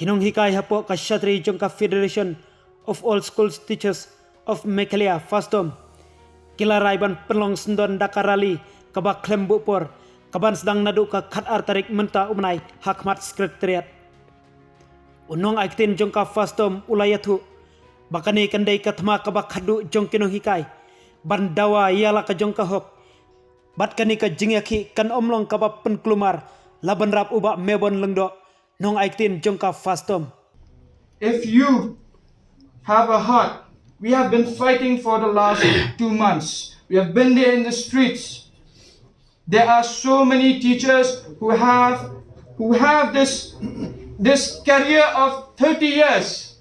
Nonghikai hapo kashatri jongka Federation of All Schools Teachers of Meghalaya Fastom kilarai ban penlong sendon dakarali kaba klembu por kaban sedang nadu ka khat artarik menta umnai hakmat sekretariat unong aiktin jongka Fastom ulayathu bakani kandai ka thma kaba khadu jongki Nonghikai ban dawa yala ka jongka hok bat kani ka jingiakhih kan omlong kaba penklumar laban rap uba mebon lengdo nong aiktin jongka Fastom. If you have a heart, we have been fighting for the last 2 months. We have been there in the streets. There are so many teachers who have this career of 30 years.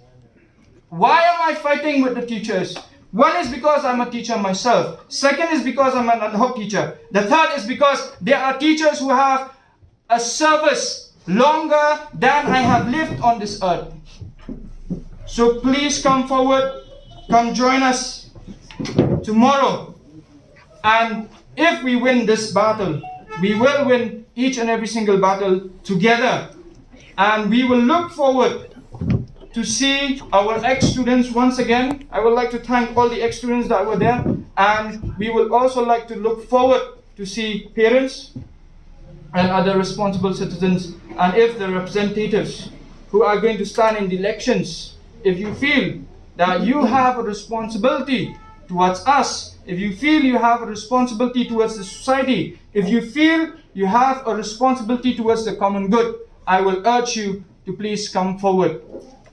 Why am I fighting with the teachers? One is because I'm a teacher myself. Second is because I'm an ad hoc teacher. The third is because there are teachers who have a service longer than I have lived on this earth. So please come forward, come join us tomorrow. And if we win this battle, we will win each and every single battle together. And we will look forward to see our ex-students once again. I would like to thank all the ex-students that were there. And we will also like to look forward to see parents and other responsible citizens, and if the representatives who are going to stand in the elections, if you feel that you have a responsibility towards us, if you feel you have a responsibility towards the society, if you feel you have a responsibility towards the common good, I will urge you to please come forward.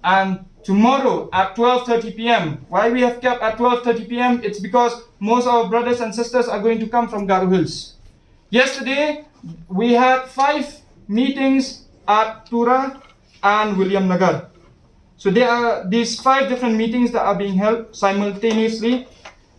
And tomorrow at 12:30 p.m. Why we have kept at 12:30 p.m. It's because most of our brothers and sisters are going to come from Garo Hills. Yesterday, we had 5 meetings at Tura and William Nagar. So there are these 5 different meetings that are being held simultaneously.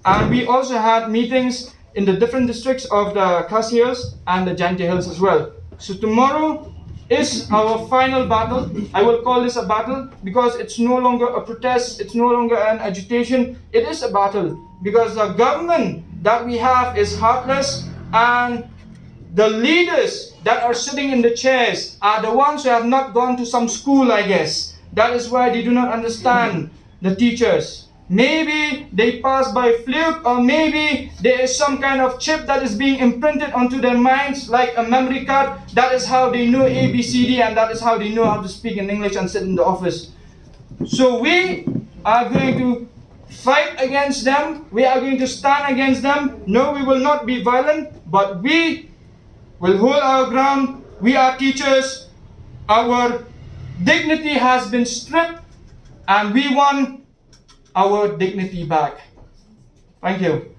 And we also had meetings in the different districts of the KHASI Hills and the Janti Hills as well. So tomorrow is our final battle. I will call this a battle because it's no longer a protest, it's no longer an agitation, it is a battle. Because the government that we have is heartless, and the leaders that are sitting in the chairs are the ones who have not gone to some school, I guess. That is why they do not understand the teachers. Maybe they pass by fluke, or maybe there is some kind of chip that is being imprinted onto their minds like a memory card. That is how they know ABCD, and that is how they know how to speak in English and sit in the office. So we are going to fight against them. We are going to stand against them. No, we will not be violent, but we will hold our ground. We are teachers. Our dignity has been stripped, and we want our dignity back. Thank you.